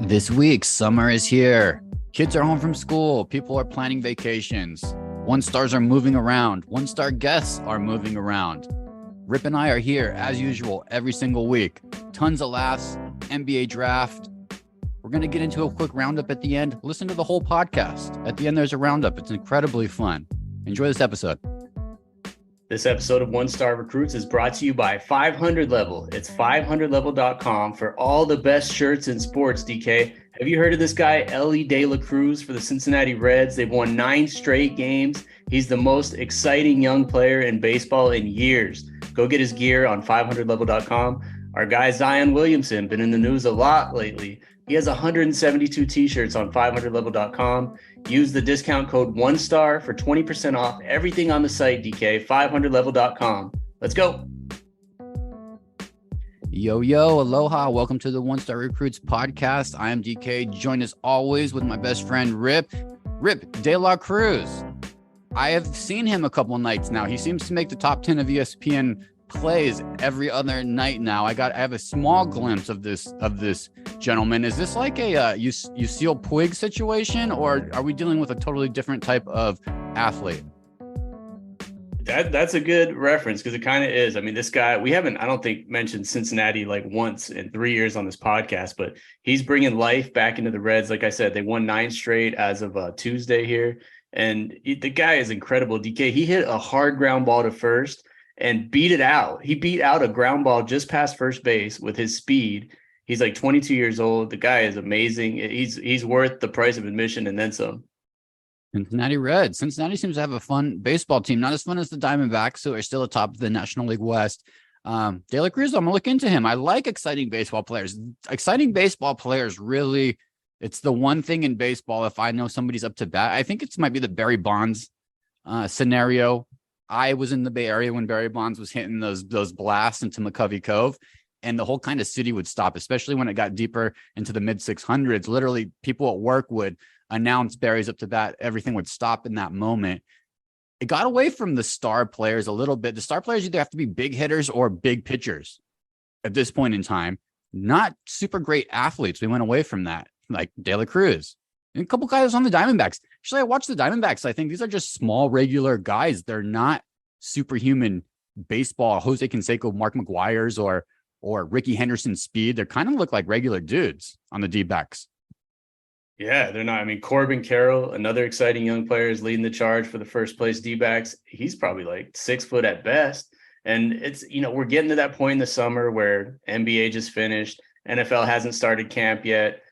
This week, summer is here. Kids are home from school. People are planning vacations. One stars are moving around. One star guests are moving around. Rip and I are here as usual every single week. Tons of laughs, NBA draft. We're going to get into a quick roundup at the end. Listen to the whole podcast. At the end, there's a roundup. It's incredibly fun. Enjoy this episode. This episode of One Star Recruits is brought to you by 500 Level. It's 500level.com for all the best shirts in sports, DK. Have you heard of this guy, Elly De La Cruz, for the Cincinnati Reds? They've won 9 straight games. He's the most exciting young player in baseball in years. Go get his gear on 500level.com. Our guy, Zion Williamson, been in the news a lot lately. He has 172 t-shirts on 500level.com. Use the discount code ONESTAR for 20% off everything on the site, DK, 500level.com. Let's go. Yo, aloha. Welcome to the One Star Recruits podcast. I am DK, joined as always with my best friend, Rip De La Cruz. I have seen him a couple nights now. He seems to make the top 10 of ESPN plays every other night now. I have a small glimpse of this gentleman. Is this like a Yasiel Puig situation, or are we dealing with a totally different type of athlete? That's a good reference because it kind of is. I mean, this guy, we haven't, I don't think, mentioned Cincinnati like once in 3 years on this podcast, but he's bringing life back into the Reds. Like I said, they won 9 straight as of Tuesday here. And the guy is incredible, DK. He hit a hard ground ball to first and beat it out. He beat out a ground ball just past first base with his speed. He's like 22 years old. The guy is amazing. He's worth the price of admission and then some. Cincinnati Reds. Cincinnati seems to have a fun baseball team. Not as fun as the Diamondbacks, who are still atop of the National League West. De La Cruz, I'm going to look into him. I like exciting baseball players. Exciting baseball players really, it's the one thing in baseball, if I know somebody's up to bat, I think it might be the Barry Bonds scenario. I was in the Bay Area when Barry Bonds was hitting those blasts into McCovey Cove, and the whole kind of city would stop, especially when it got deeper into the mid 600s. Literally, people at work would announce Barry's up to bat. Everything would stop in that moment. It got away from the star players a little bit. The star players either have to be big hitters or big pitchers at this point in time. Not super great athletes. We went away from that, like De La Cruz. And a couple guys on the Diamondbacks. Actually, I watched the Diamondbacks. I think these are just small, regular guys. They're not superhuman baseball, Jose Canseco, Mark McGuire's, or Ricky Henderson speed. They kind of look like regular dudes on the D-backs. Yeah, they're not. I mean, Corbin Carroll, another exciting young player, is leading the charge for the first place D-backs. He's probably like 6 foot at best. And it's, we're getting to that point in the summer where NBA just finished. NFL hasn't started camp yet.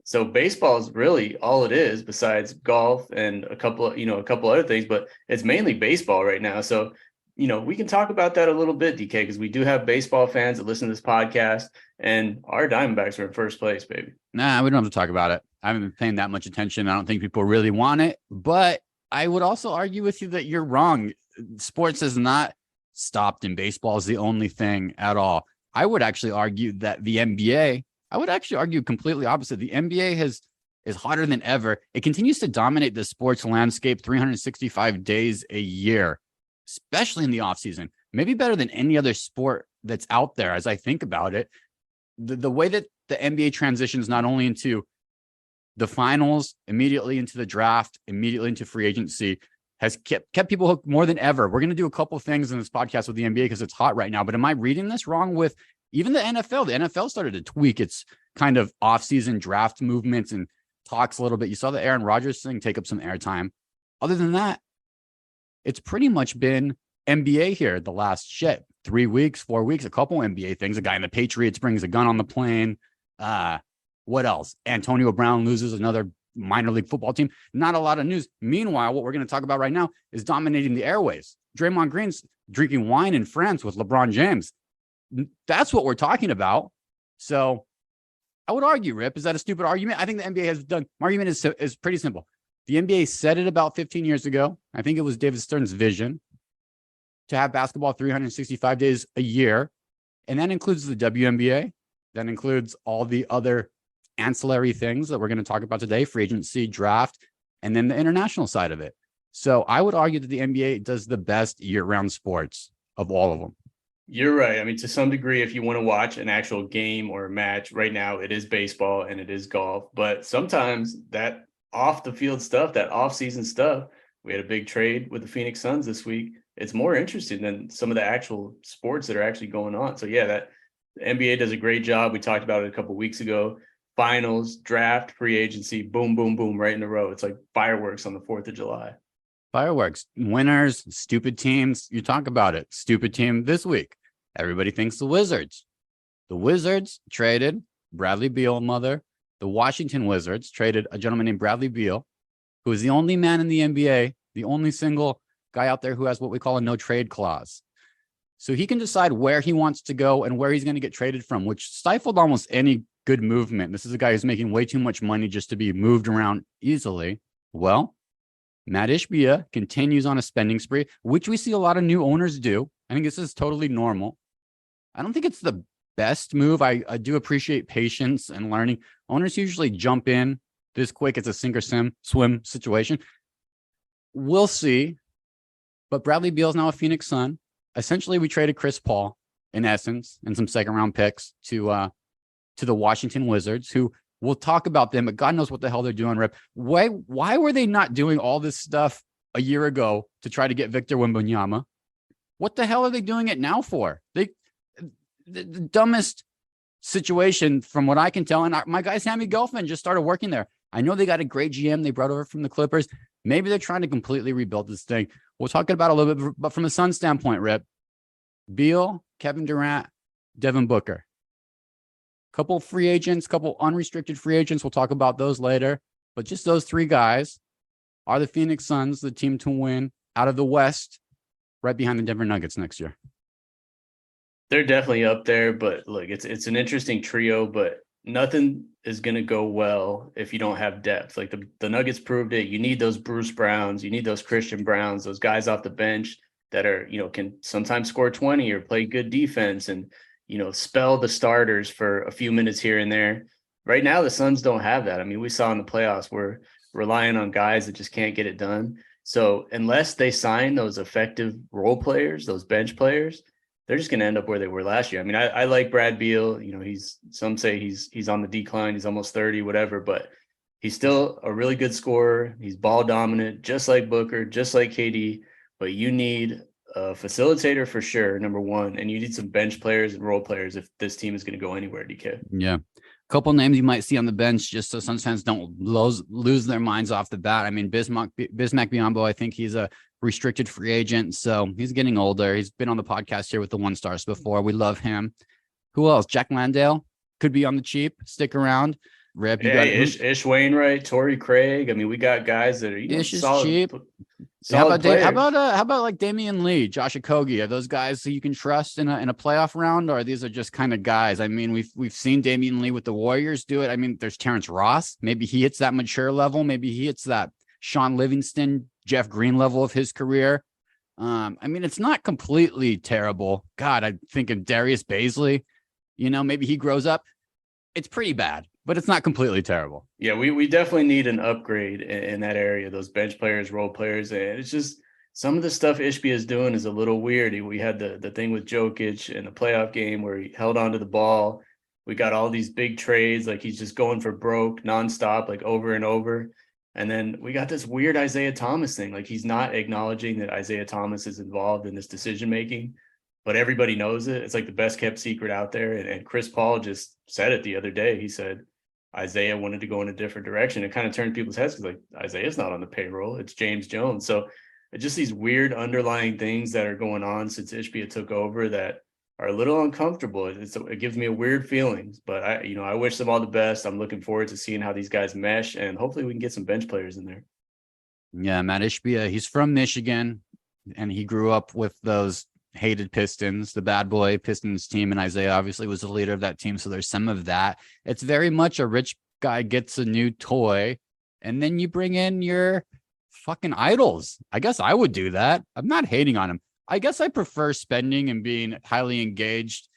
So baseball is really all it is besides golf and a couple other things, but it's mainly baseball right now. So, we can talk about that a little bit, DK, because we do have baseball fans that listen to this podcast, and our Diamondbacks are in first place, baby. Nah, we don't have to talk about it. I haven't been paying that much attention. I don't think people really want it, but I would also argue with you that you're wrong. Sports has not stopped, and baseball is the only thing at all. I would actually argue that the NBA, I would actually argue completely opposite. The NBA is hotter than ever. It continues to dominate the sports landscape 365 days a year, especially in the offseason. Maybe better than any other sport that's out there as I think about it. The way that the NBA transitions not only into the finals, immediately into the draft, immediately into free agency, has kept people hooked more than ever. We're going to do a couple things in this podcast with the NBA because it's hot right now. But am I reading this wrong with even the NFL? The NFL started to tweak its kind of off-season draft movements and talks a little bit. You saw the Aaron Rodgers thing take up some airtime. Other than that, it's pretty much been NBA here the last 3 weeks, 4 weeks, a couple NBA things. A guy in the Patriots brings a gun on the plane. What else? Antonio Brown loses another minor league football team. Not a lot of news. Meanwhile, what we're going to talk about right now is dominating the airways. Draymond Green's drinking wine in France with LeBron James. That's what we're talking about. So I would argue, Rip, is that a stupid argument? I think the NBA has done, my argument is pretty simple. The NBA said it about 15 years ago. I think it was David Stern's vision to have basketball 365 days a year. And that includes the WNBA. That includes all the other ancillary things that we're going to talk about today, free agency, draft, and then the international side of it. So I would argue that the NBA does the best year-round sports of all of them. You're right. I mean, to some degree, if you want to watch an actual game or a match, right now it is baseball and it is golf. But sometimes that off the field stuff, that off season stuff, we had a big trade with the Phoenix Suns this week. It's more interesting than some of the actual sports that are actually going on. So yeah, that the NBA does a great job. We talked about it a couple of weeks ago. Finals, draft, free agency, boom, boom, boom, right in a row. It's like fireworks on the 4th of July. Fireworks, winners, stupid teams. You talk about it. Stupid team this week. Everybody thinks the Wizards. The Wizards traded Bradley Beal, mother. The Washington Wizards traded a gentleman named Bradley Beal, who is the only man in the NBA, the only single guy out there who has what we call a no trade clause. So he can decide where he wants to go and where he's going to get traded from, which stifled almost any good movement. This is a guy who's making way too much money just to be moved around easily. Well, Matt Ishbia continues on a spending spree, which we see a lot of new owners do. I think this is totally normal. I don't think it's the best move. I do appreciate patience and learning. Owners usually jump in this quick. It's a sink or swim situation. We'll see. But Bradley Beal is now a Phoenix Sun. Essentially, we traded Chris Paul, in essence, and some second-round picks to the Washington Wizards, who we'll talk about them, but God knows what the hell they're doing, Rip. Why were they not doing all this stuff a year ago to try to get Victor Wembanyama? What the hell are they doing it now for? The dumbest situation from what I can tell. And my guy, Sammy Gelfand, just started working there. I know they got a great GM they brought over from the Clippers. Maybe they're trying to completely rebuild this thing. We'll talk about it a little bit, but from a Sun standpoint, Rip, Beal, Kevin Durant, Devin Booker. Couple free agents, couple unrestricted free agents. We'll talk about those later. But just those three guys are the Phoenix Suns, the team to win out of the West, right behind the Denver Nuggets next year. They're definitely up there, but look, it's an interesting trio, but nothing is going to go well if you don't have depth. Like the Nuggets proved it. You need those Bruce Browns, you need those Christian Browns, those guys off the bench that are, can sometimes score 20 or play good defense and, spell the starters for a few minutes here and there. Right now, the Suns don't have that. I mean, we saw in the playoffs, we're relying on guys that just can't get it done. So unless they sign those effective role players, those bench players, they're just going to end up where they were last year. I mean, I like Brad Beal. Some say he's on the decline. He's almost 30, whatever, but he's still a really good scorer. He's ball dominant, just like Booker, just like KD. But you need a facilitator for sure, number one, and you need some bench players and role players if this team is going to go anywhere, DK. Yeah. A couple names you might see on the bench just so Suns fans don't lose their minds off the bat. I mean, Bismack Biyombo, I think he's a restricted free agent, so he's getting older. He's been on the podcast here with the One Stars before. We love him. Who else? Jack Landale could be on the cheap. Stick around. Rip, you got Ish Wainwright, Torrey Craig. I mean, we got guys that are Ish is solid, cheap. Solid how about like Damian Lee, Josh Okogie? Are those guys who you can trust in a playoff round, or these are just kind of guys? I mean, we've seen Damian Lee with the Warriors do it. I mean, there's Terrence Ross. Maybe he hits that mature level. Maybe he hits that Sean Livingston, Jeff Green level of his career. I mean, it's not completely terrible. God, I think of Darius Baisley. Maybe he grows up. It's pretty bad, but it's not completely terrible. Yeah, we definitely need an upgrade in that area, those bench players, role players. And it's just some of the stuff Ishbia is doing is a little weird. We had the thing with Jokic in a playoff game where he held onto the ball. We got all these big trades, like he's just going for broke nonstop, like over and over. And then we got this weird Isaiah Thomas thing. Like he's not acknowledging that Isaiah Thomas is involved in this decision-making, but everybody knows it. It's like the best kept secret out there. And Chris Paul just said it the other day. He said Isaiah wanted to go in a different direction. It kind of turned people's heads because like Isaiah's not on the payroll. It's James Jones. So it's just these weird underlying things that are going on since Ishbia took over that are a little uncomfortable. It gives me a weird feelings, but I wish them all the best. I'm looking forward to seeing how these guys mesh, and hopefully we can get some bench players in there. Yeah, Matt Ishbia, he's from Michigan, and he grew up with those hated Pistons, the bad boy Pistons team, and Isaiah obviously was the leader of that team, so there's some of that. It's very much a rich guy gets a new toy, and then you bring in your fucking idols. I guess I would do that. I'm not hating on him. I guess I prefer spending and being highly engaged.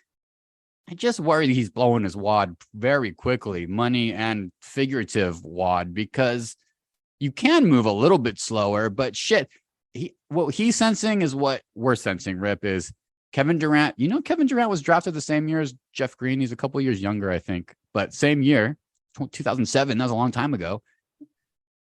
I just worry he's blowing his wad very quickly, money and figurative wad, because you can move a little bit slower, but shit, what he's sensing is what we're sensing, Rip, is Kevin Durant, Kevin Durant was drafted the same year as Jeff Green. He's a couple years younger, I think, but same year, 2007. That was a long time ago.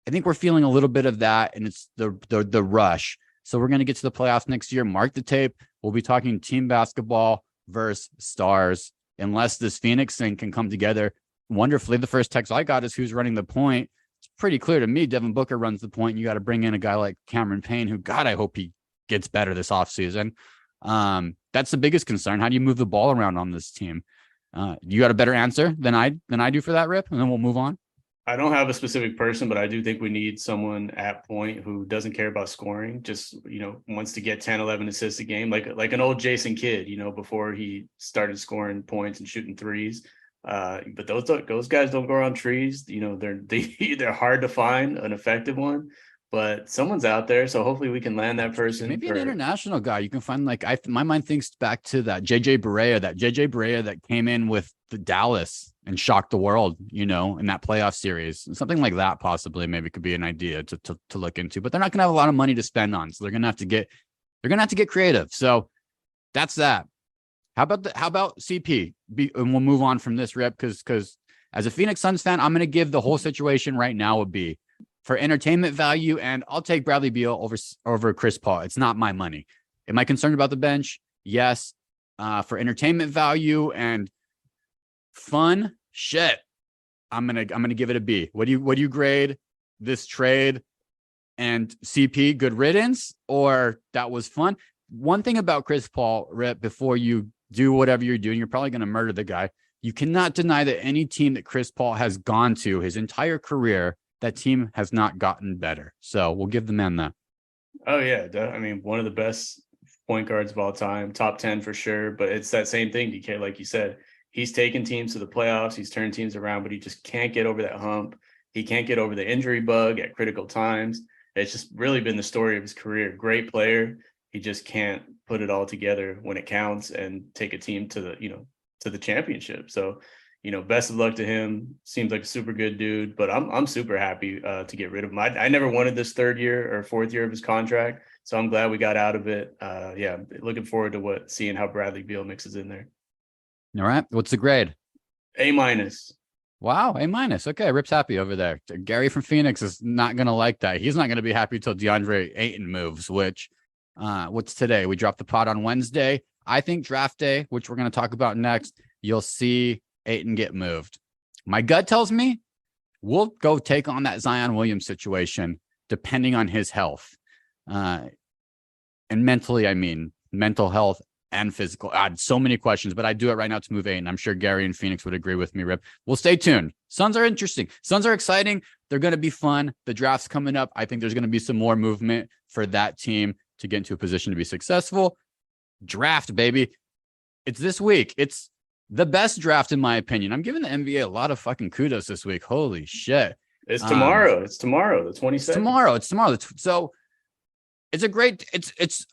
I think we're feeling a little bit of that, and it's the rush. So we're going to get to the playoffs next year. Mark the tape. We'll be talking team basketball versus stars, unless this Phoenix thing can come together wonderfully. The first text I got is who's running the point. It's pretty clear to me Devin Booker runs the point. You got to bring in a guy like Cameron Payne, who, God, I hope he gets better this offseason. That's the biggest concern. How do you move the ball around on this team? You got a better answer than I do for that, Rip? And then we'll move on. I don't have a specific person, but I do think we need someone at point who doesn't care about scoring, just, wants to get 10, 11 assists a game, like an old Jason Kidd, before he started scoring points and shooting threes. But those guys don't grow on trees. They're hard to find an effective one, but someone's out there. So hopefully we can land that person. Maybe an international guy. You can find, my mind thinks back to that JJ Barea that came in with the Dallas and shocked the world, in that playoff series. Something like that possibly maybe could be an idea to look into, but they're not going to have a lot of money to spend on. So they're going to have to get creative. So that's that. How about CP? And we'll move on from this, Rep, because as a Phoenix Suns fan, I'm going to give the whole situation right now a B for entertainment value, and I'll take Bradley Beal over Chris Paul. It's not my money. Am I concerned about the bench? Yes. For entertainment value and fun, shit, I'm gonna give it a B. What do you grade this trade? And CP, good riddance, or that was fun? One thing about Chris Paul, Rip, before you do whatever you're doing, you're probably going to murder the guy. You cannot deny that any team that Chris Paul has gone to his entire career, that team has not gotten better. So we'll give the man that. Oh, yeah. I mean, one of the best point guards of all time, top 10 for sure. But it's that same thing, DK, like you said. He's taken teams to the playoffs. He's turned teams around, but he just can't get over that hump. He can't get over the injury bug at critical times. It's just really been the story of his career. Great player. He just can't put it all together when it counts and take a team to the championship. So, best of luck to him. Seems like a super good dude, but I'm super happy to get rid of him. I never wanted this third year or fourth year of his contract, so I'm glad we got out of it. Looking forward to seeing how Bradley Beal mixes in there. All right. What's the grade? A-. Wow. A-. Okay. Rip's happy over there. Gary from Phoenix is not going to like that. He's not going to be happy till DeAndre Ayton moves, which what's today? We dropped the pod on Wednesday. I think draft day, which we're going to talk about next, you'll see Ayton get moved. My gut tells me we'll go take on that Zion Williams situation, depending on his health. And mentally, I mean, mental health and physical. I had so many questions, but I do it right now to move Ayton. I'm sure Gary and Phoenix would agree with me, Rip. We'll stay tuned. Suns are interesting. Suns are exciting. They're going to be fun. The draft's coming up. I think there's going to be some more movement for that team to get into a position to be successful. Draft, baby. It's this week. It's the best draft, in my opinion. I'm giving the NBA a lot of fucking kudos this week. Holy shit. It's tomorrow. It's tomorrow, the 22nd. It's tomorrow. So it's a great,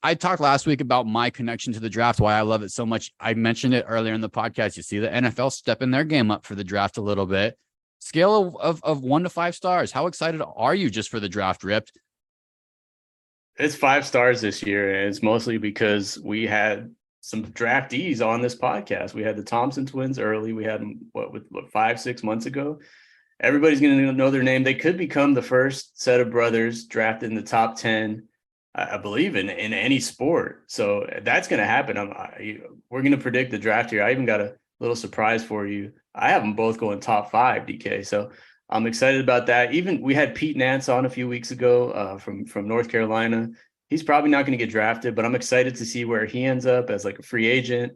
I talked last week about my connection to the draft, why I love it so much. I mentioned it earlier in the podcast. You see the NFL stepping their game up for the draft a little bit. Scale of 1 to 5 stars. How excited are you just for the draft, Rip? It's 5 stars this year, and it's mostly because we had some draftees on this podcast. We had the Thompson twins early. We had them 5-6 months ago. Everybody's going to know their name. They could become the first set of brothers drafted in the top 10, I believe, in any sport. So that's going to happen. We're going to predict the draft here. I even got a little surprise for you. I have them both going top 5, DK. So I'm excited about that. Even we had Pete Nance on a few weeks ago from North Carolina. He's probably not going to get drafted, but I'm excited to see where he ends up as like a free agent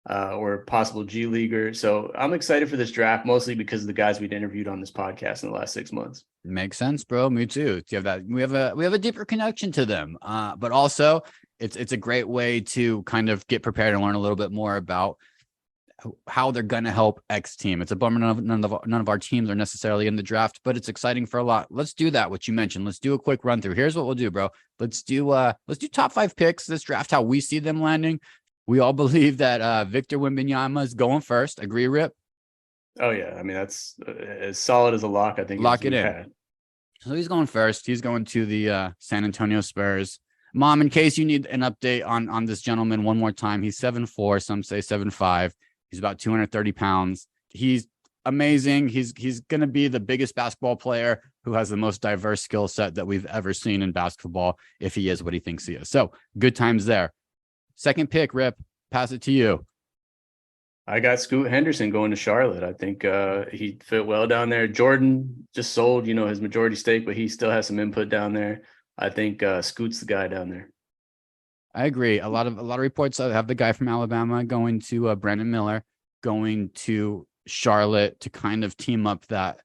or a possible G leaguer. So I'm excited for this draft, mostly because of the guys we'd interviewed on this podcast in the last 6 months. Makes sense, bro. Me too. You have that. We have a deeper connection to them, but also it's a great way to kind of get prepared and learn a little bit more about how they're going to help X team. It's a bummer none of our teams are necessarily in the draft, but it's exciting for a lot. Let's do that. What you mentioned. Let's do a quick run through. Here's what we'll do, bro. Let's do top 5 picks this draft, how we see them landing. We all believe that Victor Wembanyama is going first. Agree, Rip? Oh yeah. I mean, that's as solid as a lock. I think lock it in. So he's going first. He's going to the San Antonio Spurs. Mom, in case you need an update on this gentleman one more time, he's 7'4", some say 7'5". He's about 230 pounds. He's amazing. He's going to be the biggest basketball player who has the most diverse skill set that we've ever seen in basketball, if he is what he thinks he is. So good times there. Second pick, Rip, pass it to you. I got Scoot Henderson going to Charlotte. I think he fit well down there. Jordan just sold, his majority stake, but he still has some input down there. I think Scoot's the guy down there. I agree. A lot of reports have the guy from Alabama going to Brandon Miller, going to Charlotte to kind of team up that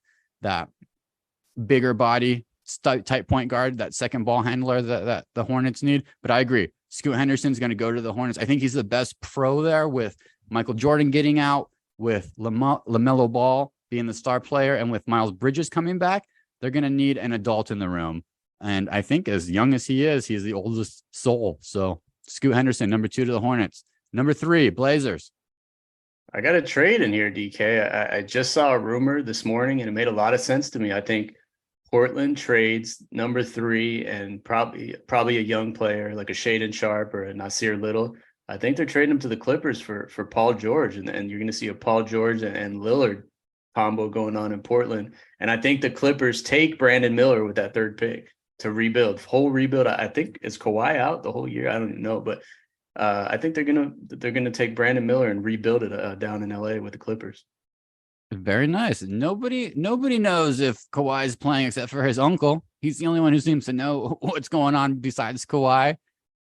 bigger body type point guard, that second ball handler that the Hornets need. But I agree. Scoot Henderson's going to go to the Hornets. I think he's the best pro there, with Michael Jordan getting out, with LaMelo Ball being the star player, and with Miles Bridges coming back. They're going to need an adult in the room. And I think as young as he is, he's the oldest soul. So Scoot Henderson, number 2 to the Hornets. Number 3, Blazers. I got a trade in here, DK. I just saw a rumor this morning, and it made a lot of sense to me. I think Portland trades number 3 and probably a young player like a Shaedon Sharpe or a Nasir Little. I think they're trading him to the Clippers for Paul George, and you're going to see a Paul George and Lillard combo going on in Portland. And I think the Clippers take Brandon Miller with that 3rd pick to rebuild. Whole rebuild. I think is Kawhi out the whole year. I don't even know, but I think they're gonna take Brandon Miller and rebuild it down in LA with the Clippers. Very nice. Nobody knows if Kawhi is playing except for his uncle. He's the only one who seems to know what's going on besides Kawhi.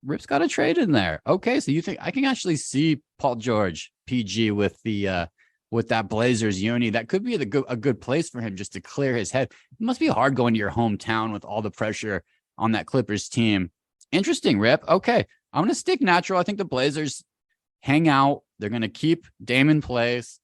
Rip's got a trade in there. Okay, so you think I can actually see Paul George, PG, with the with that Blazers uni? That could be a good place for him just to clear his head. It must be hard going to your hometown with all the pressure on that Clippers team. Interesting, Rip. Okay, I'm going to stick natural. I think the Blazers hang out. They're going to keep Dame in place.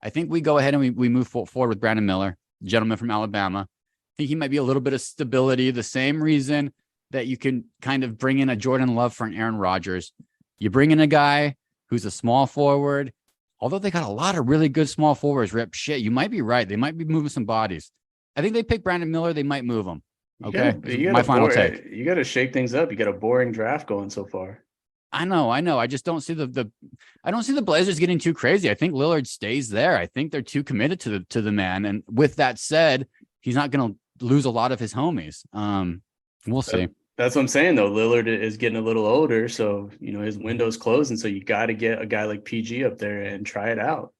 I think we go ahead and we move forward with Brandon Miller, gentleman from Alabama. I think he might be a little bit of stability. The same reason that you can kind of bring in a Jordan Love for an Aaron Rodgers. You bring in a guy who's a small forward. Although they got a lot of really good small forwards, Rip. Shit, you might be right. They might be moving some bodies. I think they pick Brandon Miller. They might move him. Okay, my final take. You got to shake things up. You got a boring draft going so far. I know. I just don't see I don't see the Blazers getting too crazy. I think Lillard stays there. I think they're too committed to the man. And with that said, he's not going to lose a lot of his homies. We'll see. That's what I'm saying, though. Lillard is getting a little older, so his window's closing. So you got to get a guy like PG up there and try it out.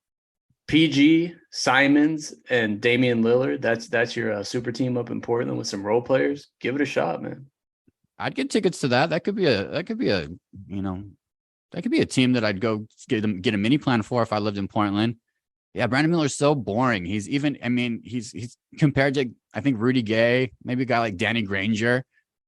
PG, Simons, and Damian Lillard. That's your super team up in Portland with some role players. Give it a shot, man. I'd get tickets to that. That could be a team that I'd go get a mini plan for if I lived in Portland. Yeah, Brandon Miller's so boring. He's compared to, I think, Rudy Gay, maybe a guy like Danny Granger,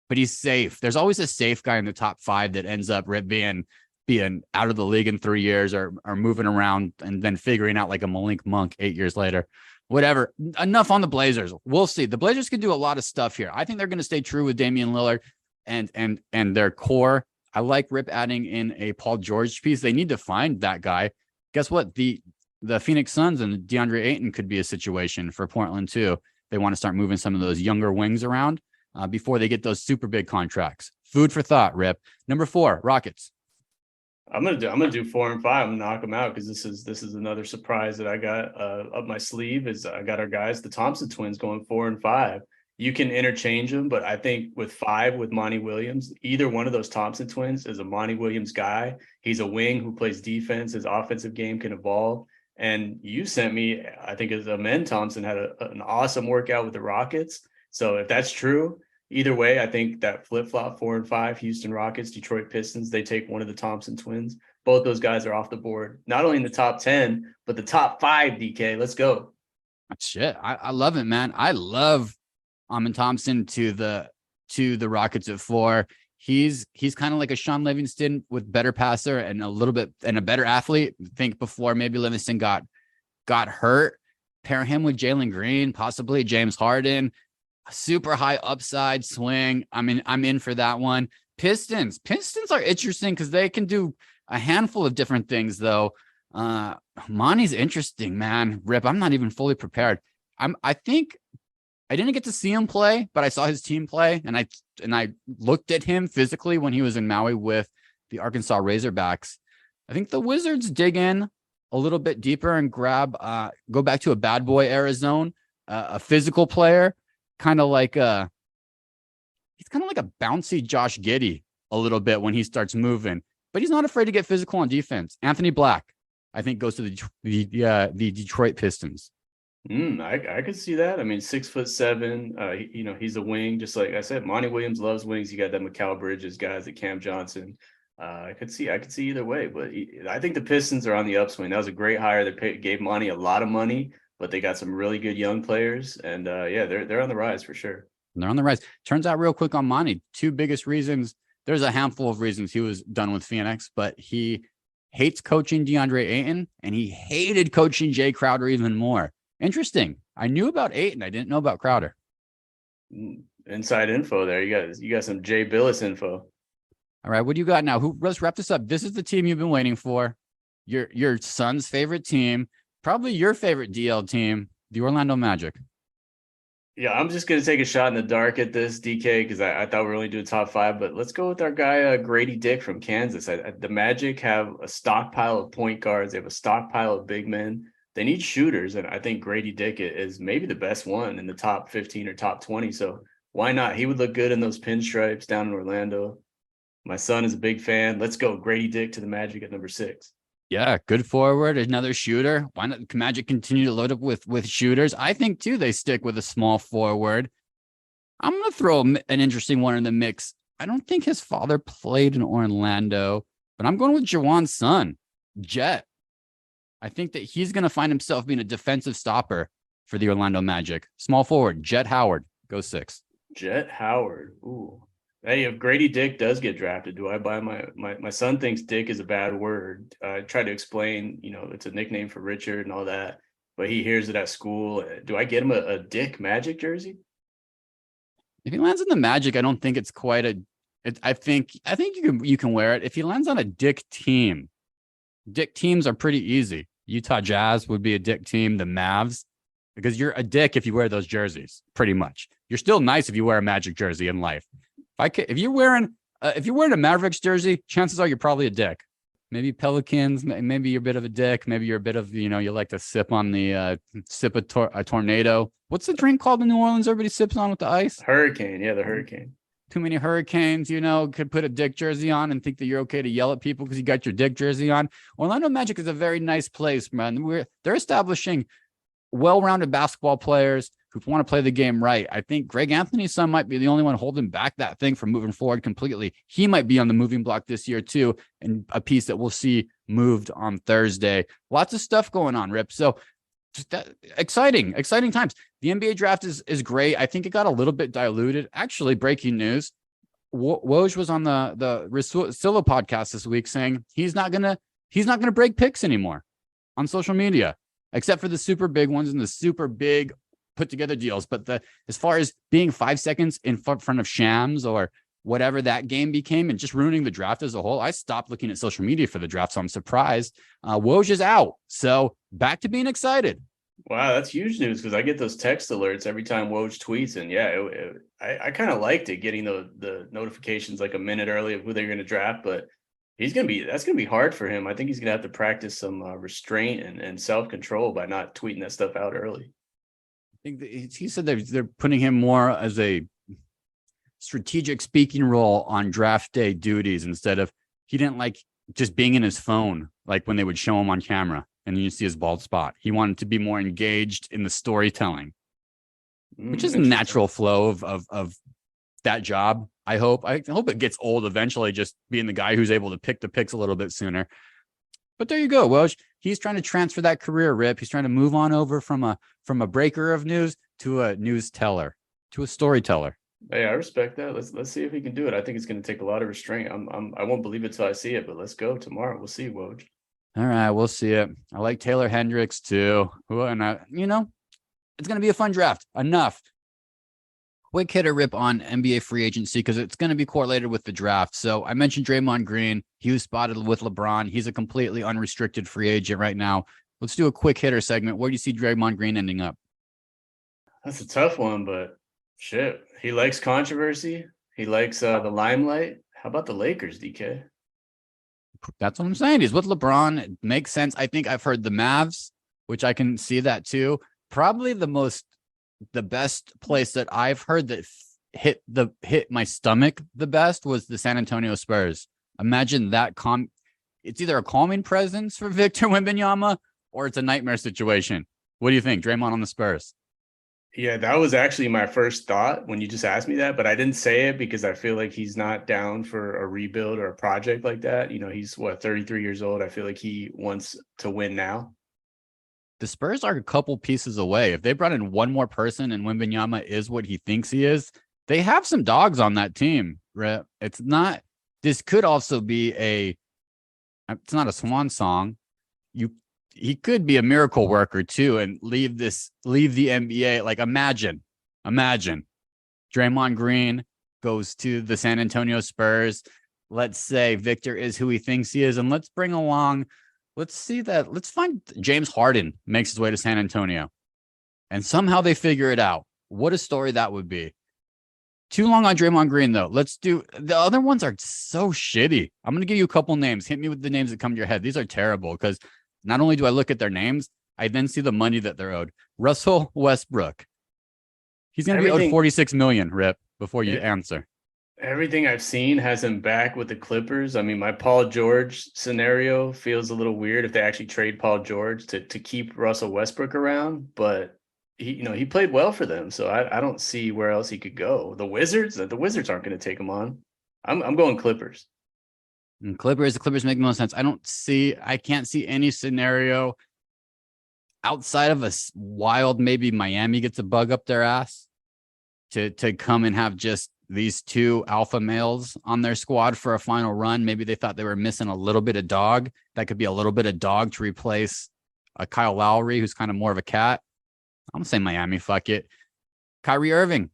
but he's safe. There's always a safe guy in the top 5 that ends up being out of the league in 3 years or moving around and then figuring out like a Malik Monk 8 years later. Whatever. Enough on the Blazers. We'll see. The Blazers can do a lot of stuff here. I think they're going to stay true with Damian Lillard and their core. I like Rip adding in a Paul George piece. They need to find that guy. Guess what? The Phoenix Suns and DeAndre Ayton could be a situation for Portland too. They want to start moving some of those younger wings around before they get those super big contracts. Food for thought, Rip. Number 4, Rockets. I'm gonna do 4 and 5. I'm gonna knock them out because this is another surprise that I got up my sleeve. Is I got our guys, the Thompson twins, going 4 and 5. You can interchange them, but I think with 5 with Monty Williams, either one of those Thompson twins is a Monty Williams guy. He's a wing who plays defense. His offensive game can evolve. And you sent me, I think, as Amen Thompson had an awesome workout with the Rockets. So if that's true, either way, I think that flip-flop 4 and 5, Houston Rockets, Detroit Pistons, they take one of the Thompson twins. Both those guys are off the board, not only in the top 10, but the top 5, DK. Let's go. Shit. I love it, man. I love Amen Thompson to the Rockets at 4. He's kind of like a Sean Livingston with better passer and a better athlete. I think before maybe Livingston got hurt. Pair him with Jalen Green, possibly James Harden. Super high upside swing. I'm in for that one. Pistons are interesting because they can do a handful of different things though. Monty's interesting, man. Rip, I'm not even fully prepared. I think I didn't get to see him play, but I saw his team play, and I looked at him physically when he was in Maui with the Arkansas Razorbacks. I think the Wizards dig in a little bit deeper and go back to a bad boy Arizona, a physical player, kind of like he's kind of like a bouncy Josh Giddey a little bit when he starts moving, but he's not afraid to get physical on defense. Anthony Black, I think, goes to the Detroit Pistons. I could see that. I mean, 6'7". He's a wing, just like I said. Monty Williams loves wings. You got that Mikal Bridges guys, at Cam Johnson. I could see either way, but I think the Pistons are on the upswing. That was a great hire. They gave Monty a lot of money, but they got some really good young players, and they're on the rise for sure. They're on the rise. Turns out, real quick on Monty, two biggest reasons. There's a handful of reasons he was done with Phoenix, but he hates coaching DeAndre Ayton, and he hated coaching Jay Crowder even more. Interesting. I knew about Ayton. I didn't know about Crowder. Inside info there. You got some Jay Billis info. All right. What do you got now? Let's wrap this up. This is the team you've been waiting for. Your son's favorite team, probably your favorite DL team, the Orlando Magic. Yeah, I'm just going to take a shot in the dark at this, DK, because I thought we were only doing top 5, but let's go with our guy, Grady Dick from Kansas. The Magic have a stockpile of point guards. They have a stockpile of big men. They need shooters, and I think Grady Dick is maybe the best one in the top 15 or top 20, so why not? He would look good in those pinstripes down in Orlando. My son is a big fan. Let's go Grady Dick to the Magic at number 6. Yeah, good forward, another shooter. Why not Magic continue to load up with shooters? I think, too, they stick with a small forward. I'm going to throw an interesting one in the mix. I don't think his father played in Orlando, but I'm going with Jawan's son, Jet. I think that he's going to find himself being a defensive stopper for the Orlando Magic. Small forward, Jet Howard, go 6. Jet Howard. Ooh. Hey, if Grady Dick does get drafted, do I buy my son thinks Dick is a bad word. I try to explain, it's a nickname for Richard and all that, but he hears it at school. Do I get him a Dick Magic jersey? If he lands in the Magic, I don't think it's quite I think you can wear it. If he lands on a Dick team, Dick teams are pretty easy. Utah Jazz would be a Dick team, the Mavs, because you're a dick if you wear those jerseys, pretty much. You're still nice if you wear a Magic jersey in life. If you're wearing a Mavericks jersey, chances are you're probably a dick. Maybe Pelicans, maybe you're a bit of a dick. Maybe you're a bit of, you like to sip on the a tornado. What's the drink called in New Orleans everybody sips on with the ice? Hurricane. Yeah, the Hurricane. Too many hurricanes, could put a dick jersey on and think that you're okay to yell at people because you got your dick jersey on. Orlando Magic is a very nice place, man. They're establishing well-rounded basketball players who want to play the game right. I think Greg Anthony's son might be the only one holding back that thing from moving forward completely. He might be on the moving block this year too, and a piece that we'll see moved on Thursday. Lots of stuff going on, Rip. So exciting times. The NBA draft is great. I think it got a little bit diluted. Actually, breaking news, Woj was on the Russillo podcast this week saying he's not gonna break picks anymore on social media, except for the super big ones and the super big put together deals. But as far as being 5 seconds in front of Shams or whatever that game became and just ruining the draft as a whole, I stopped looking at social media for the draft. So I'm surprised Woj is out. So back to being excited. Wow, that's huge news because I get those text alerts every time Woj tweets. And yeah, I kind of liked it getting the notifications like a minute early of who they're going to draft. But that's going to be hard for him. I think he's going to have to practice some restraint and self-control by not tweeting that stuff out early. I think he said they're putting him more as a strategic speaking role on draft day duties instead of he didn't like just being in his phone like when they would show him on camera and you see his bald spot. He wanted to be more engaged in the storytelling, which is a natural flow of that job. I hope it gets old eventually, just being the guy who's able to pick the picks a little bit sooner. But there you go, Woj. He's trying to transfer that career, Rip. He's trying to move on over from a breaker of news to a news teller, to a storyteller. Hey, I respect that. Let's see if he can do it. I think it's going to take a lot of restraint. I won't believe it till I see it, but let's go tomorrow. We'll see, Woj. All right, we'll see it. I like Taylor Hendricks too. And it's going to be a fun draft. Enough. Quick hitter, Rip, on NBA free agency because it's going to be correlated with the draft. So I mentioned Draymond Green. He was spotted with LeBron. He's a completely unrestricted free agent right now. Let's do a quick hitter segment. Where do you see Draymond Green ending up? That's a tough one, but shit, he likes controversy. He likes the limelight. How about the Lakers, DK? That's what I'm saying. He's with LeBron. It makes sense. I think I've heard the Mavs, which I can see that too. Probably the best place that I've heard that hit my stomach the best was the San Antonio Spurs. Imagine that it's either a calming presence for Victor Wembanyama or it's a nightmare situation. What do you think, Draymond on the Spurs? Yeah, that was actually my first thought when you just asked me that, but I didn't say it because I feel like he's not down for a rebuild or a project like that. You know, he's 33 years old. I feel like he wants to win now. The Spurs are a couple pieces away. If they brought in one more person and Wembanyama is what he thinks he is, they have some dogs on that team. Right? It's not. This could also be it's not a swan song. He could be a miracle worker too and leave the NBA. Like imagine Draymond Green goes to the San Antonio Spurs. Let's say Victor is who he thinks he is. And let's find James Harden makes his way to San Antonio and somehow they figure it out. What a story that would be. Too long on Draymond Green, though. Let's do the other ones are so shitty. I'm going to give you a couple names. Hit me with the names that come to your head. These are terrible because not only do I look at their names, I then see the money that they're owed. Russell Westbrook. He's going to be owed $46 million, Rip, before you answer. Everything I've seen has him back with the Clippers. I mean, my Paul George scenario feels a little weird if they actually trade Paul George to keep Russell Westbrook around, but he played well for them, so I don't see where else he could go. The Wizards aren't going to take him on. I'm going Clippers. And the Clippers make the most sense. I can't see any scenario outside of a wild, maybe Miami gets a bug up their ass to come and have just these two alpha males on their squad for a final run. Maybe they thought they were missing a little bit of dog. That could be a little bit of dog to replace a Kyle Lowry, who's kind of more of a cat. I'm going to say Miami. Fuck it. Kyrie Irving.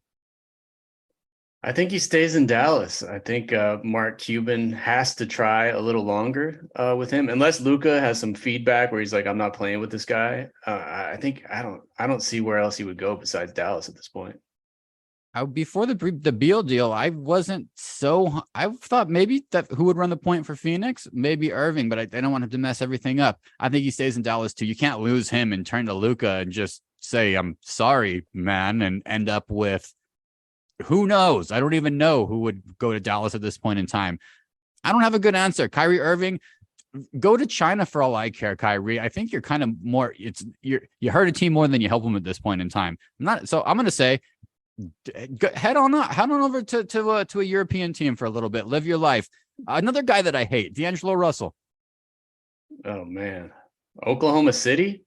I think he stays in Dallas. I think Mark Cuban has to try a little longer with him, unless Luka has some feedback where he's like, "I'm not playing with this guy." I don't see where else he would go besides Dallas at this point. Before the Beal deal, I thought maybe that who would run the point for Phoenix, maybe Irving, but I don't want him to mess everything up. I think he stays in Dallas too. You can't lose him and turn to Luka and just say, "I'm sorry, man," and end up with who knows? I don't even know who would go to Dallas at this point in time. I don't have a good answer. Kyrie Irving, go to China for all I care, Kyrie. I think you're kind of more. You hurt a team more than you help them at this point in time. I'm going to say, head on over to a European team for a little bit. Live your life. Another guy that I hate, D'Angelo Russell. Oh man, Oklahoma City.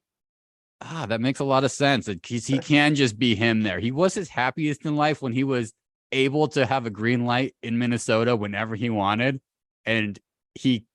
That makes a lot of sense. He can just be him there. He was his happiest in life when he was able to have a green light in Minnesota whenever he wanted. And he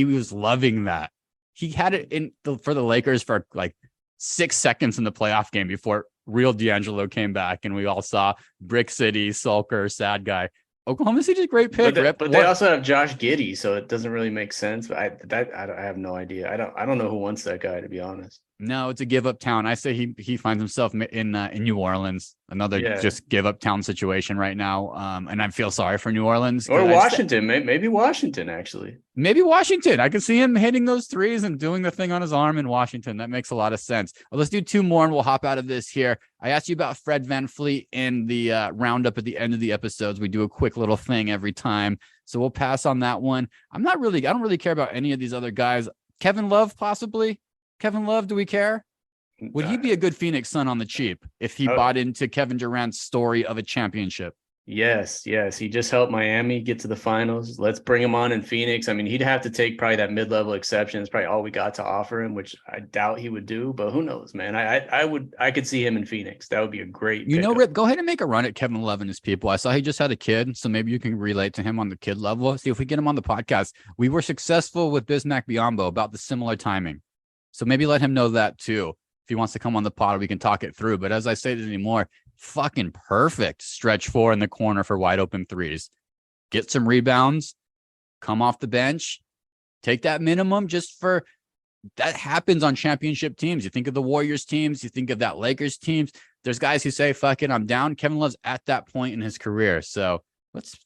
was loving that. He had it for the Lakers for like 6 seconds in the playoff game before real D'Angelo came back. And we all saw Brick City, sulker, sad guy. Oklahoma City's a great pick, but they also have Josh Giddey, so it doesn't really make sense. But I have no idea. I don't know who wants that guy, to be honest. No, it's a give up town. I say he finds himself in New Orleans, another just give up town situation right now. And I feel sorry for New Orleans or Washington. Maybe Washington actually. Maybe Washington. I can see him hitting those threes and doing the thing on his arm in Washington. That makes a lot of sense. Well, let's do two more and we'll hop out of this here. I asked you about Fred VanVleet in the roundup at the end of the episodes. We do a quick little thing every time, so we'll pass on that one. I don't really care about any of these other guys. Kevin Love, possibly. Kevin Love, do we care? Would he be a good Phoenix Sun on the cheap if he bought into Kevin Durant's story of a championship? Yes. He just helped Miami get to the finals. Let's bring him on in Phoenix. I mean, he'd have to take probably that mid-level exception. It's probably all we got to offer him, which I doubt he would do, but who knows, man? I could see him in Phoenix. That would be a great pickup. Rip, go ahead and make a run at Kevin Love and his people. I saw he just had a kid, so maybe you can relate to him on the kid level. See if we get him on the podcast. We were successful with Bismack Biyombo about the similar timing. So maybe let him know that too. If he wants to come on the pod, we can talk it through. But as I stated anymore, fucking perfect stretch four in the corner for wide open threes. Get some rebounds, come off the bench, take that minimum just for that happens on championship teams. You think of the Warriors teams, you think of that Lakers teams. there's guys who say, fuck it, I'm down. Kevin Love's at that point in his career. So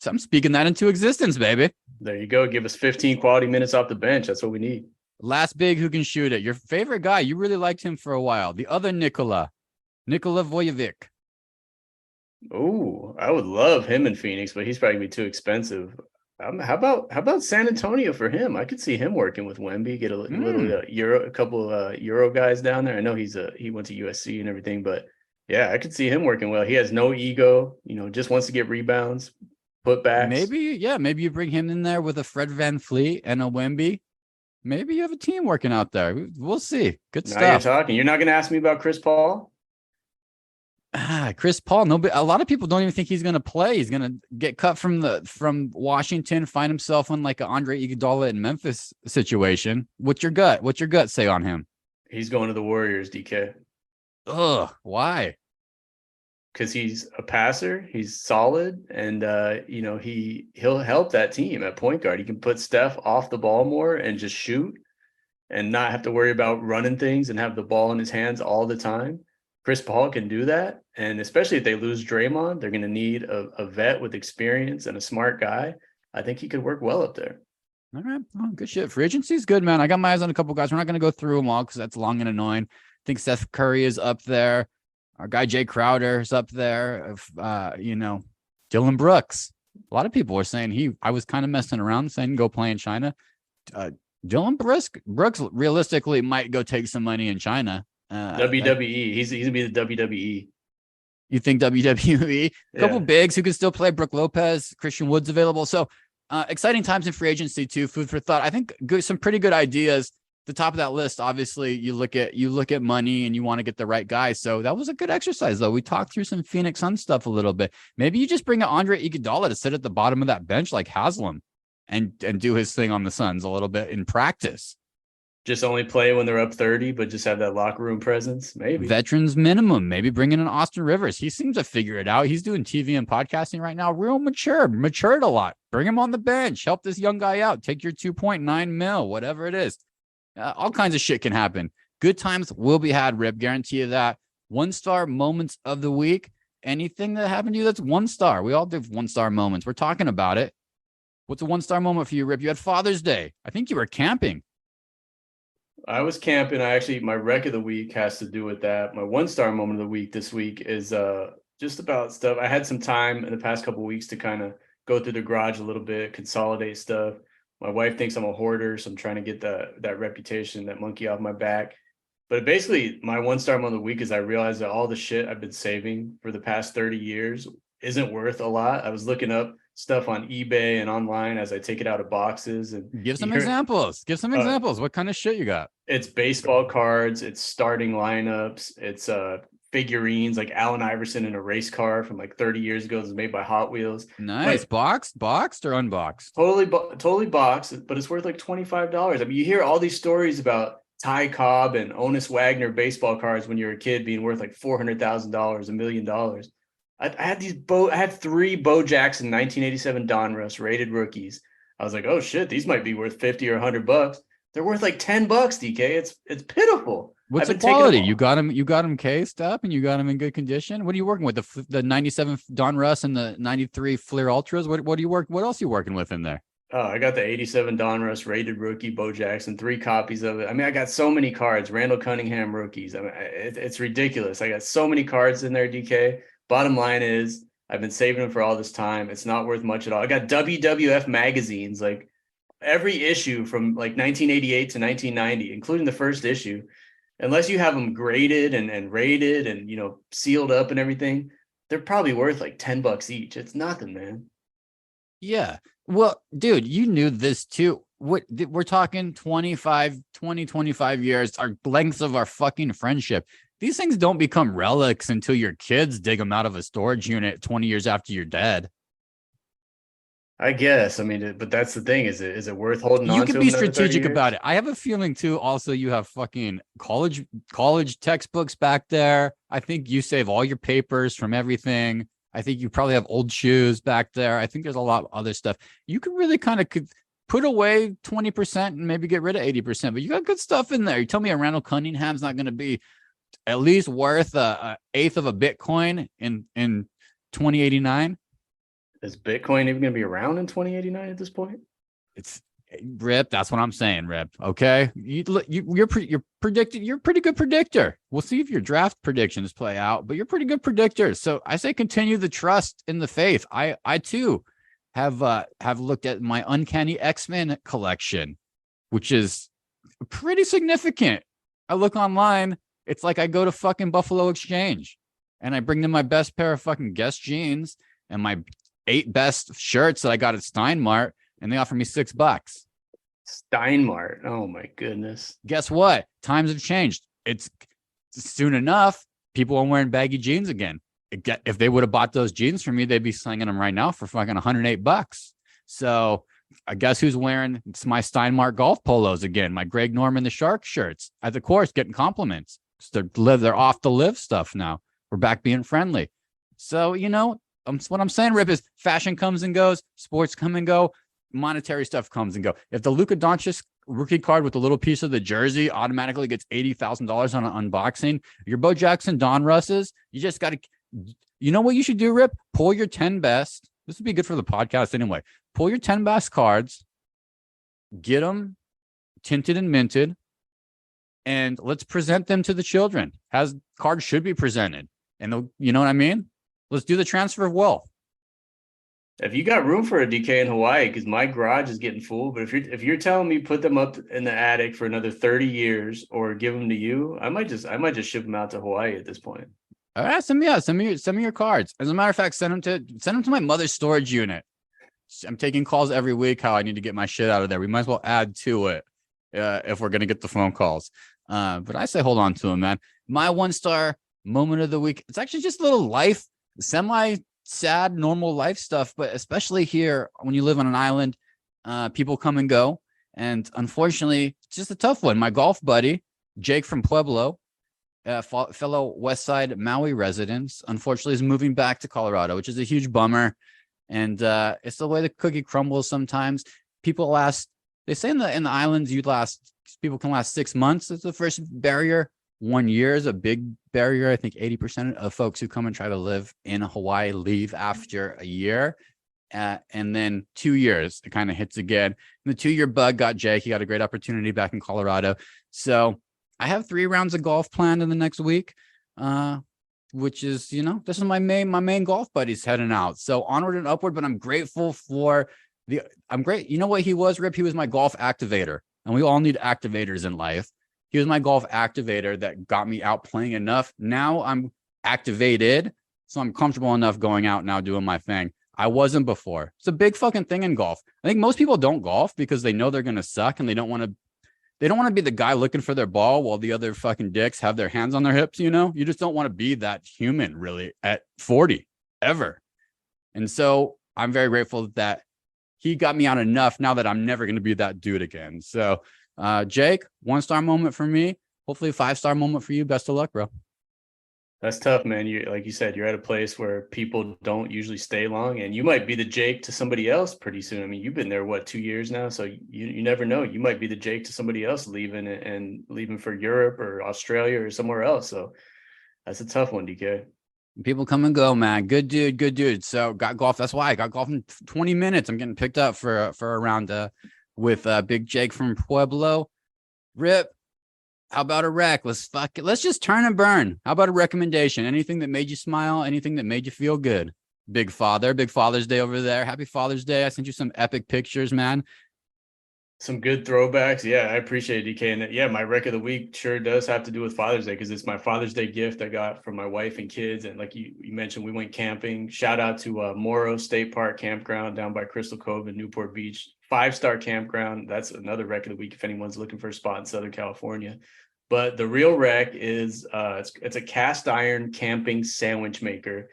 I'm speaking that into existence, baby. There you go. Give us 15 quality minutes off the bench. That's what we need. Last big who can shoot it. Your favorite guy. You really liked him for a while. The other Nikola Vujovic. Oh, I would love him in Phoenix, but he's probably gonna be too expensive. How about San Antonio for him? I could see him working with Wemby, get a couple of Euro guys down there. I know he went to USC and everything, but yeah, I could see him working well. He has no ego, just wants to get rebounds, put backs. Maybe you bring him in there with a Fred VanVleet and a Wemby. Maybe you have a team working out there. We'll see. Good stuff. Now you're talking. You're not going to ask me about Chris Paul? Chris Paul. A lot of people don't even think he's going to play. He's going to get cut from Washington, find himself in like an Andre Iguodala in Memphis situation. What's your gut say on him? He's going to the Warriors, DK. Ugh, why? Because he's a passer, he's solid, and he'll help that team at point guard. He can put Steph off the ball more and just shoot and not have to worry about running things and have the ball in his hands all the time. Chris Paul can do that, and especially if they lose Draymond, they're going to need a vet with experience and a smart guy. I think he could work well up there. All right, well, good shit. Free agency is good, man. I got my eyes on a couple guys. We're not going to go through them all because that's long and annoying. I think Seth Curry is up there. Our guy Jay Crowder is up there. Dylan Brooks. A lot of people were saying I was kind of messing around saying go play in China. Dylan Brooks realistically might go take some money in China. WWE. He's gonna be the WWE. You think WWE? A couple bigs who can still play. Brooke Lopez, Christian Wood's available. So exciting times in free agency too. Food for thought. I think some pretty good ideas. The top of that list, obviously, you look at money and you want to get the right guy. So that was a good exercise, though. We talked through some Phoenix Suns stuff a little bit. Maybe you just bring an Andre Iguodala to sit at the bottom of that bench like Haslam and do his thing on the Suns a little bit in practice. Just only play when they're up 30, but just have that locker room presence. Maybe veterans minimum. Maybe bring in an Austin Rivers. He seems to figure it out. He's doing TV and podcasting right now. Real matured a lot. Bring him on the bench. Help this young guy out. Take your 2.9 mil, whatever it is. All kinds of shit can happen. Good times will be had, Rip. Guarantee you that. 1-star moments of the week. Anything that happened to you that's 1-star. We all do 1-star moments. We're talking about it. What's a 1-star moment for you, Rip? You had Father's Day. I think you were camping. I was camping. My wreck of the week has to do with that. My 1-star moment of the week this week is just about stuff. I had some time in the past couple of weeks to kind of go through the garage a little bit, consolidate stuff. My wife thinks I'm a hoarder, so I'm trying to get that reputation, that monkey off my back. But basically, my 1-star moment of the week is I realized that all the shit I've been saving for the past 30 years isn't worth a lot. I was looking up stuff on eBay and online as I take it out of boxes. And give some examples. What kind of shit you got? It's baseball cards. It's starting lineups. It's figurines like Allen Iverson in a race car from like 30 years ago. It was made by Hot Wheels. Nice. Boxed or unboxed? Totally boxed, but it's worth like $25. I mean, you hear all these stories about Ty Cobb and Honus Wagner baseball cards when you're a kid being worth like $400,000, $1 million. I had 3 Bo Jackson 1987 Donruss rated rookies. I was like, oh shit, these might be worth 50 or $100. They're worth like $10, DK. It's pitiful. What's the quality? You got him cased up and you got him in good condition. What are you working with? The 97 Donruss and the 93 Fleer Ultras. What else are you working with in there? Oh, I got the 87 Donruss rated rookie Bo Jackson, 3 copies of it. I mean, I got so many cards, Randall Cunningham rookies. I mean, it's ridiculous. I got so many cards in there, DK. Bottom line is I've been saving them for all this time. It's not worth much at all. I got WWF magazines, like every issue from like 1988 to 1990, including the first issue. Unless you have them graded and rated and, sealed up and everything, they're probably worth like $10 each. It's nothing, man. Yeah. Well, dude, you knew this too. We're talking 25 years, our lengths of our fucking friendship. These things don't become relics until your kids dig them out of a storage unit 20 years after you're dead. I guess. I mean, but that's the thing. Is it worth holding on to? You can be strategic about it. I have a feeling too. Also, you have fucking college textbooks back there. I think you save all your papers from everything. I think you probably have old shoes back there. I think there's a lot of other stuff. You can really kind of put away 20% and maybe get rid of 80%, but you got good stuff in there. You tell me a Randall Cunningham's not going to be at least worth a eighth of a Bitcoin in 2089. Is Bitcoin even going to be around in 2089 at this point? It's Rip. That's what I'm saying, Rip. Okay, you're predicted. You're a pretty good predictor. We'll see if your draft predictions play out, but you're a pretty good predictor. So I say continue the trust in the faith. I too have looked at my Uncanny X-Men collection, which is pretty significant. I look online. It's like I go to fucking Buffalo Exchange and I bring them my best pair of fucking Guess jeans and my 8 best shirts that I got at Steinmart, and they offer me $6. Steinmart. Oh my goodness. Guess what? Times have changed. It's soon enough, people are wearing baggy jeans again. If they would have bought those jeans from me, they'd be slinging them right now for fucking $108. So I guess who's wearing my Steinmart golf polos again? My Greg Norman the Shark shirts at the course, getting compliments. They're off the live stuff now. We're back being friendly. So what I'm saying, Rip, is fashion comes and goes, sports come and go, monetary stuff comes and go. If the Luka Doncic rookie card with a little piece of the jersey automatically gets $80,000 on an unboxing, your Bo Jackson Don Russes, you just got to. You know what you should do, Rip? Pull your 10 best. This would be good for the podcast anyway. Pull your 10 best cards, get them tinted and minted, and let's present them to the children as cards should be presented. And you know what I mean? Let's do the transfer of wealth. If you got room for a DK in Hawaii, because my garage is getting full, but if you're telling me put them up in the attic for another 30 years or give them to you, I might just ship them out to Hawaii at this point. All right, send me your cards. As a matter of fact, send them to my mother's storage unit. I'm taking calls every week. How I need to get my shit out of there. We might as well add to it if we're gonna get the phone calls. But I say hold on to them, man. My 1-star moment of the week. It's actually just a little life, semi-sad, normal life stuff. But especially here, when you live on an island, people come and go, and unfortunately, it's just a tough one. My golf buddy Jake from Pueblo, fellow West Side Maui residents, unfortunately is moving back to Colorado, which is a huge bummer. And it's the way the cookie crumbles sometimes. People they say in the islands people can last 6 months. That's the first barrier. 1 year is a big barrier. I think 80% of folks who come and try to live in Hawaii leave after a year. And then 2 years, it kind of hits again. And the 2-year bug got Jake. He got a great opportunity back in Colorado. So I have 3 rounds of golf planned in the next week, which is, this is my main golf buddies heading out. So onward and upward, but I'm grateful for I'm great. You know what he was, Rip? He was my golf activator, and we all need activators in life. He was my golf activator that got me out playing enough. Now I'm activated, so I'm comfortable enough going out now doing my thing. I wasn't before. It's a big fucking thing in golf. I think most people don't golf because they know they're going to suck and they don't want to be the guy looking for their ball while the other fucking dicks have their hands on their hips, You just don't want to be that human really at 40 ever. And so I'm very grateful that he got me out enough now that I'm never going to be that dude again. So Jake, 1-star moment for me. Hopefully a 5-star moment for you. Best of luck, bro. That's tough, man. Like you said, you're at a place where people don't usually stay long, and you might be the Jake to somebody else pretty soon. I mean, you've been there, 2 years now? So you never know. You might be the Jake to somebody else leaving for Europe or Australia or somewhere else. So that's a tough one, DK. People come and go, man. Good dude. So got golf. That's why I got golf in 20 minutes. I'm getting picked up for a round with Big Jake from Pueblo. Rip. How about a rec? Let's just turn and burn. How about a recommendation? Anything that made you smile? Anything that made you feel good? Big Father's Day over there. Happy Father's Day. I sent you some epic pictures, man. Some good throwbacks. Yeah, I appreciate it, DK. And yeah, my rec of the week sure does have to do with Father's Day because it's my Father's Day gift I got from my wife and kids. And like you mentioned, we went camping. Shout out to Morrow State Park Campground down by Crystal Cove in Newport Beach. 5-star campground. That's another rec of the week if anyone's looking for a spot in Southern California. But the real rec is it's a cast iron camping sandwich maker.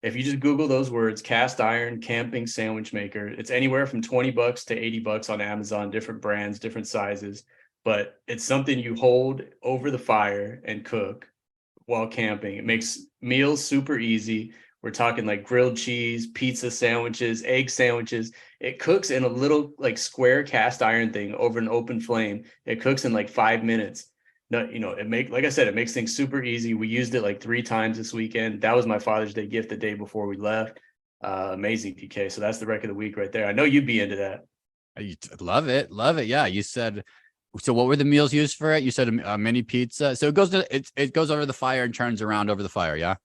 If you just Google those words, cast iron camping sandwich maker, it's anywhere from $20 to $80 on Amazon, different brands, different sizes. But it's something you hold over the fire and cook while camping. It makes meals super easy. We're talking like grilled cheese, pizza sandwiches, egg sandwiches. It cooks in a little like square cast iron thing over an open flame. It cooks in like 5 minutes. no, like I said, it makes things super easy. We used it like 3 times this weekend. That was my Father's Day gift the day before we left. Amazing, DK. So that's the rec of the week right there. I know you'd be into that. Love it. Love it. Yeah. You said, so what were the meals used for it? You said a mini pizza. So it goes over the fire and turns around over the fire. Yeah.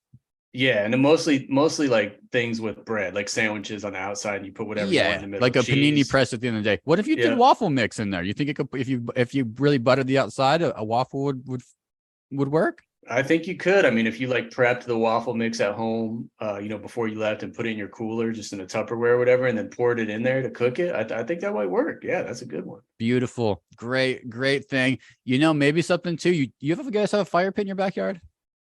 Yeah, and then mostly like things with bread, like sandwiches on the outside, and you put whatever you want in the middle. Like a cheese. panini press at the end of the day. What if you did waffle mix in there? You think it could, if you really buttered the outside, a waffle would work? I think you could. I mean, if you like prepped the waffle mix at home, before you left and put it in your cooler, just in a Tupperware or whatever, and then poured it in there to cook it, I think that might work. Yeah, that's a good one. Beautiful, great thing. Maybe something too. You guys have a fire pit in your backyard?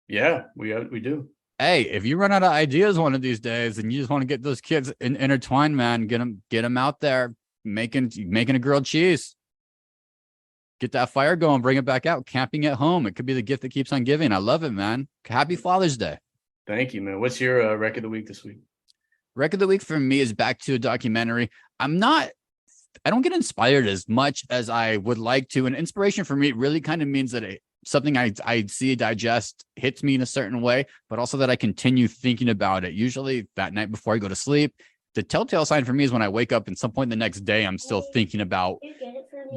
Yeah, we do. Hey, if you run out of ideas one of these days and you just want to get those kids intertwined, man, get them out there making a grilled cheese. Get that fire going, bring it back out, camping at home. It could be the gift that keeps on giving. I love it, man. Happy Father's Day. Thank you, man. What's your rec of the week this week? Rec of the week for me is back to a documentary. I don't get inspired as much as I would like to. And inspiration for me really kind of means that something I see, digest, hits me in a certain way, but also that I continue thinking about it. Usually that night before I go to sleep. The telltale sign for me is when I wake up and some point the next day, I'm still thinking about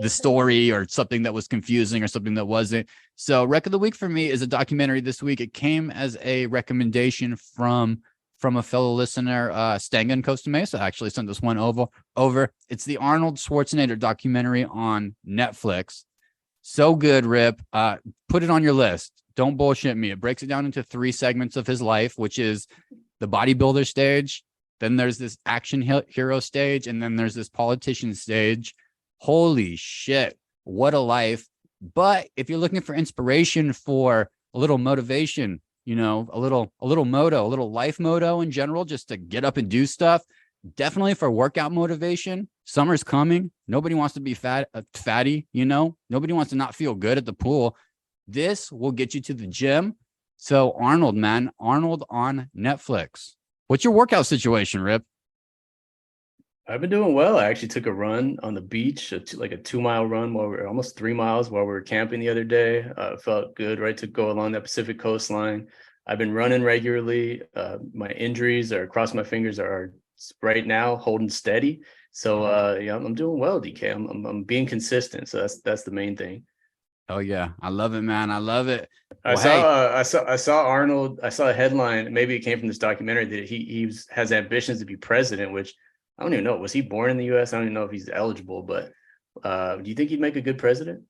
the story or something that was confusing or something that wasn't. So rec of the week for me is a documentary this week. It came as a recommendation from a fellow listener, Stangan Costa Mesa, actually sent this one over. It's the Arnold Schwarzenegger documentary on Netflix. So good, Rip. Put it on your list. Don't bullshit me. It breaks it down into 3 segments of his life, which is the bodybuilder stage. Then there's this action hero stage. And then there's this politician stage. Holy shit. What a life. But if you're looking for inspiration for a little motivation, a little moto, a little life moto in general, just to get up and do stuff, definitely for workout motivation. Summer's coming. Nobody wants to be fatty, nobody wants to not feel good at the pool. This will get you to the gym. So Arnold on Netflix. What's your workout situation, Rip? I've been doing well. I actually took a run on the beach, like a 2-mile run almost 3 miles while we were camping the other day. Felt good, right, to go along that Pacific coastline. I've been running regularly. My injuries or cross my fingers are right now holding steady. So I'm doing well, DK. I'm being consistent. So that's the main thing. Oh yeah, I love it, man. I love it. I saw Arnold. I saw a headline. Maybe it came from this documentary that he has ambitions to be president. Which I don't even know. Was he born in the U.S.? I don't even know if he's eligible. But do you think he'd make a good president?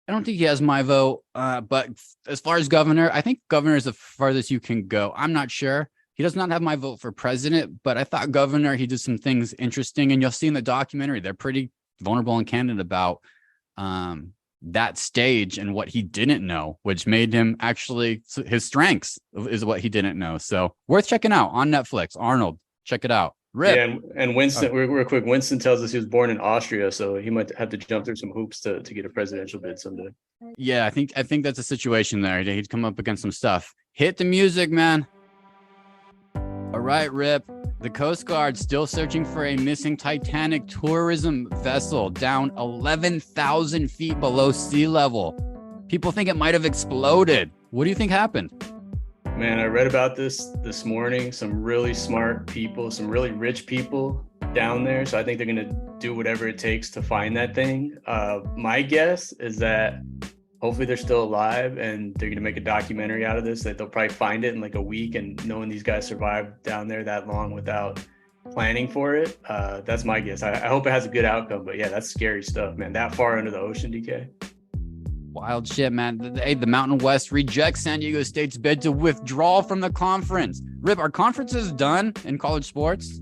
I don't think he has my vote. But as far as governor, I think governor is the farthest you can go. I'm not sure. He does not have my vote for president, but I thought governor, he did some things interesting. And you'll see in the documentary, they're pretty vulnerable and candid about that stage and what he didn't know, which made him actually his strengths is what he didn't know. So worth checking out on Netflix. Arnold, check it out. Rip. Yeah, and Winston, real quick, Winston tells us he was born in Austria, so he might have to jump through some hoops to get a presidential bid someday. Yeah, I think that's a situation there. He'd come up against some stuff. Hit the music, man. All right, Rip. The Coast Guard still searching for a missing Titanic tourism vessel down 11,000 feet below sea level. People think it might have exploded. What do you think happened? Man, I read about this morning. Some really smart people, some really rich people down there. So I think they're going to do whatever it takes to find that thing. My guess is that hopefully they're still alive and they're going to make a documentary out of this, that they'll probably find it in like a week, and knowing these guys survived down there that long without planning for it. That's my guess. I hope it has a good outcome, but yeah, that's scary stuff, man. That far under the ocean, DK. Wild shit, man. The Mountain West rejects San Diego State's bid to withdraw from the conference. Rip, are conferences done in college sports?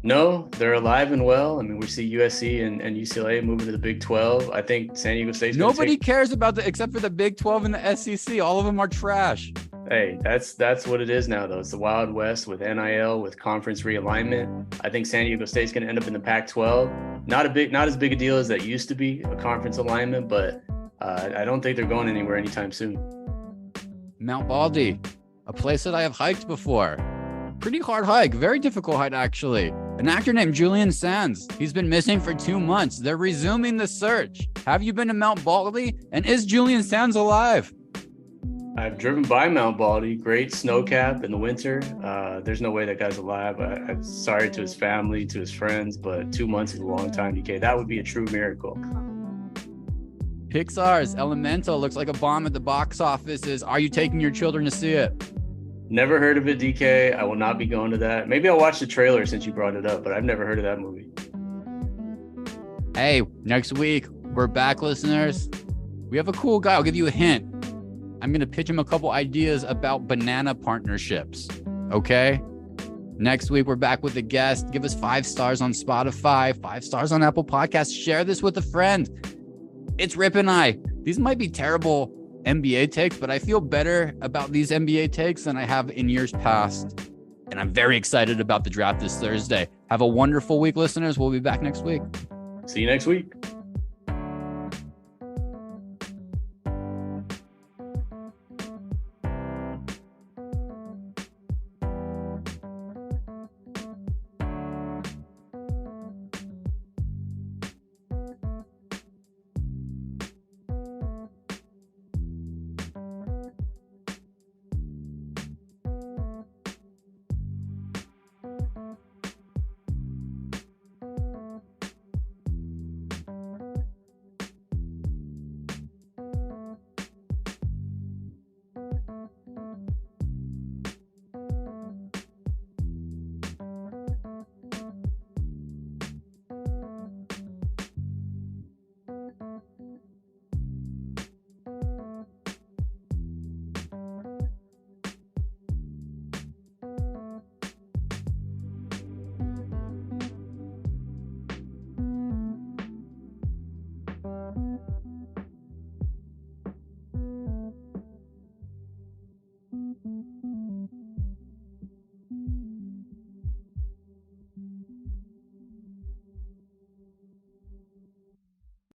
No, they're alive and well. I mean, we see USC and UCLA moving to the Big 12. I think San Diego State's nobody cares about except for the Big 12 and the SEC. All of them are trash. Hey, that's what it is now, though. It's the Wild West with NIL, with conference realignment. I think San Diego State's going to end up in the Pac-12. Not as big a deal as that used to be, a conference alignment, but I don't think they're going anywhere anytime soon. Mount Baldy, a place that I have hiked before. Pretty hard hike, very difficult hike, actually. An actor named Julian Sands. He's been missing for 2 months. They're resuming the search. Have you been to Mount Baldy? And is Julian Sands alive? I've driven by Mount Baldy, great snow cap in the winter. There's no way that guy's alive. I'm sorry to his family, to his friends, but 2 months is a long time, DK. That would be a true miracle. Pixar's Elemental looks like a bomb at the box offices. Are you taking your children to see it? Never heard of it, DK. I will not be going to that. Maybe I'll watch the trailer since you brought it up, but I've never heard of that movie. Hey, next week, we're back, listeners. We have a cool guy. I'll give you a hint. I'm going to pitch him a couple ideas about banana partnerships. Okay? Next week, we're back with a guest. Give us 5 stars on Spotify, 5 stars on Apple Podcasts. Share this with a friend. It's Rip and I. These might be terrible NBA takes, but I feel better about these NBA takes than I have in years past. And I'm very excited about the draft this Thursday. Have a wonderful week, listeners. We'll be back next week. See you next week.